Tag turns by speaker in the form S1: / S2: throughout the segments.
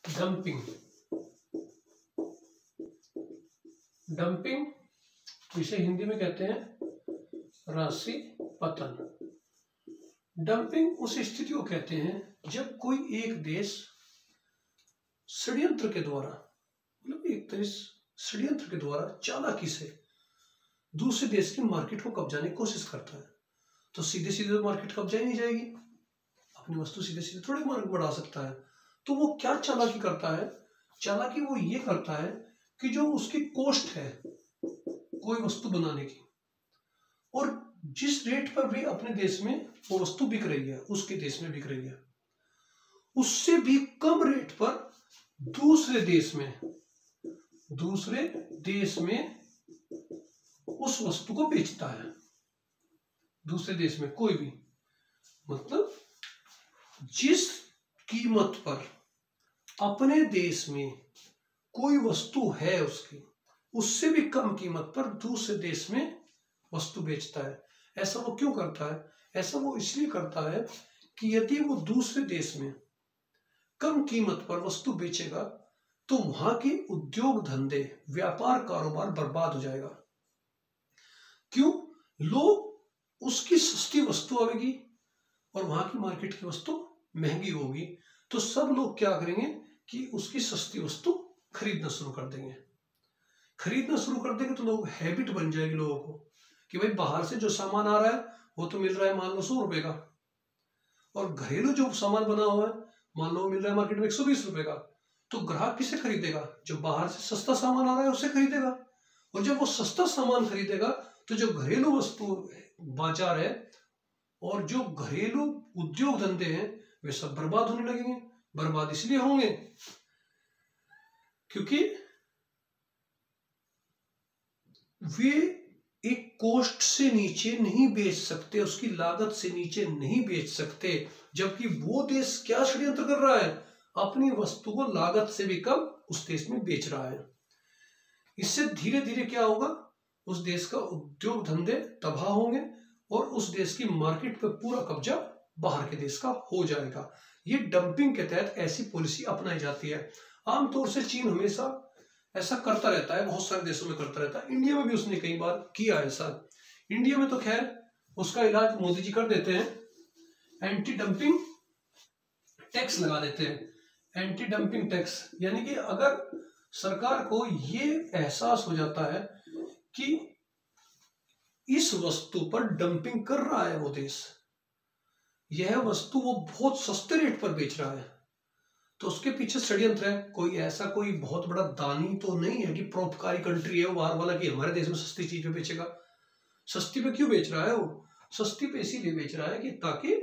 S1: Dumping, dumping इसे हिंदी में कहते हैं राशि पतन। डंपिंग उस स्थिति को कहते हैं जब कोई एक देश षड्यंत्र के द्वारा, मतलब एक देश षड्यंत्र के द्वारा चालाकी से दूसरे देश की मार्केट को कब्जाने की कोशिश करता है। तो सीधे सीधे मार्केट कब्जा नहीं जाएगी, अपनी वस्तु सीधे सीधे थोड़ी मार्केट बढ़ा सकता है। तो वो क्या चालाकी करता है? चालाकी वो ये करता है कि जो उसकी कॉस्ट है कोई वस्तु बनाने की, और जिस रेट पर भी अपने देश में वो वस्तु बिक रही है, उसके देश में बिक रही है, उससे भी कम रेट पर दूसरे देश में उस वस्तु को बेचता है। दूसरे देश में कोई भी, मतलब जिस कीमत पर अपने देश में कोई वस्तु है उसकी, उससे भी कम कीमत पर दूसरे देश में वस्तु बेचता है। ऐसा वो क्यों करता है? ऐसा वो इसलिए करता है कि यदि वो दूसरे देश में कम कीमत पर वस्तु बेचेगा तो वहां के उद्योग धंधे, व्यापार, कारोबार बर्बाद हो जाएगा। क्यों? लोग उसकी सस्ती वस्तु आएगी और वहां की मार्केट की वस्तु महंगी होगी, तो सब लोग क्या करेंगे कि उसकी सस्ती वस्तु खरीदना शुरू कर देंगे। खरीदना शुरू कर देंगे तो लोग, हैबिट बन जाएगी लोगों को कि भाई बाहर से जो सामान आ रहा है वो तो मिल रहा है मान लो 100 रुपए का, और घरेलू जो सामान बना हुआ है मान लो मिल रहा है मार्केट में 120 रुपए का। तो ग्राहक किसे खरीदेगा? जो बाहर से सस्ता सामान आ रहा है उसे खरीदेगा। और जब वो सस्ता सामान खरीदेगा तो जो घरेलू वस्तु बाजार है और जो घरेलू उद्योग धंधे हैं वे सब बर्बाद होने लगेंगे। बर्बाद इसलिए होंगे क्योंकि वे एक कॉस्ट से नीचे नहीं बेच सकते, उसकी लागत से नीचे नहीं बेच सकते, जबकि वो देश क्या षड्यंत्र कर रहा है? अपनी वस्तु को लागत से भी कम उस देश में बेच रहा है। इससे धीरे धीरे क्या होगा? उस देश का उद्योग धंधे तबाह होंगे और उस देश की मार्केट पर पूरा कब्जा बाहर के देश का हो जाएगा। ये डंपिंग के तहत ऐसी पॉलिसी अपनाई जाती है। आमतौर से चीन हमेशा ऐसा करता रहता है, बहुत सारे देशों में करता रहता है। इंडिया में भी उसने कई बार किया ऐसा। इंडिया में तो खैर उसका इलाज मोदी जी कर देते हैं, एंटी डंपिंग टैक्स लगा देते हैं। एंटी डंपिंग टैक्स यानी कि अगर सरकार को ये एहसास हो जाता है कि इस वस्तु पर डंपिंग कर रहा है वो देश, यह वस्तु वो बहुत सस्ते रेट पर बेच रहा है, तो उसके पीछे षड्यंत्र है। कोई ऐसा कोई बहुत बड़ा दानी तो नहीं है कि परोपकारी कंट्री है वो बाहर वाला कि हमारे देश में सस्ती चीज पे बेचेगा। सस्ती पे क्यों बेच रहा है? वो सस्ती पे इसीलिए बेच रहा है कि ताकि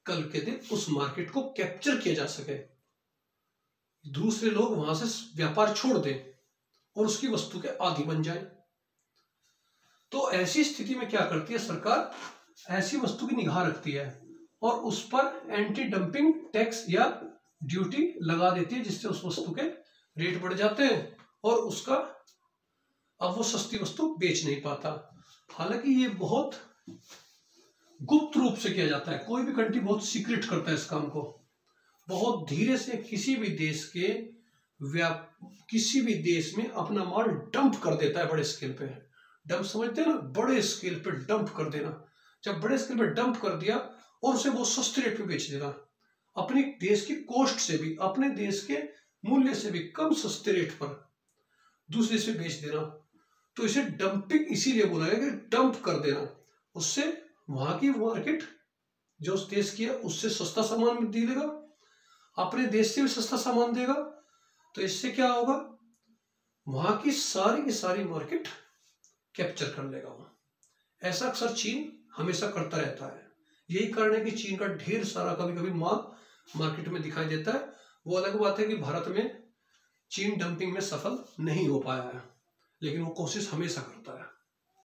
S1: कल के दिन उस मार्केट को कैप्चर किया जा सके, दूसरे लोग वहां से व्यापार छोड़ दें और उसकी वस्तु के आदी बन जाए। तो ऐसी स्थिति में क्या करती है सरकार? ऐसी वस्तु की निगाह रखती है और उस पर एंटी डंपिंग टैक्स या ड्यूटी लगा देती है, जिससे उस वस्तु के रेट बढ़ जाते हैं और उसका अब वो सस्ती वस्तु बेच नहीं पाता। हालांकि ये बहुत गुप्त रूप से किया जाता है, कोई भी कंट्री बहुत सीक्रेट करता है इस काम को। बहुत धीरे से किसी भी देश में अपना माल डंप कर देता है बड़े स्केल पे। डंप समझते हैं ना? बड़े स्केल पे डंप कर देना। जब बड़े स्केल पे डंप कर दिया और उसे बहुत सस्ते रेट पे बेच देना, अपने देश की कॉस्ट से भी, अपने देश के मूल्य से भी कम सस्ते रेट पर दूसरे से बेच देना, तो इसे डंपिंग इसीलिए बोला गया कि डंप कर देना। उससे वहां की मार्केट जो उस देश की है उससे सस्ता सामान देगा, अपने देश से भी सस्ता सामान देगा। तो इससे क्या होगा? वहां की सारी मार्केट कैप्चर कर लेगा वो। ऐसा अक्सर चीन हमेशा करता रहता है। यही कारण है कि चीन का ढेर सारा कभी कभी माल मार्केट में दिखाई देता है। वो अलग बात है कि भारत में चीन डंपिंग में सफल नहीं हो पाया है, लेकिन वो कोशिश हमेशा करता है।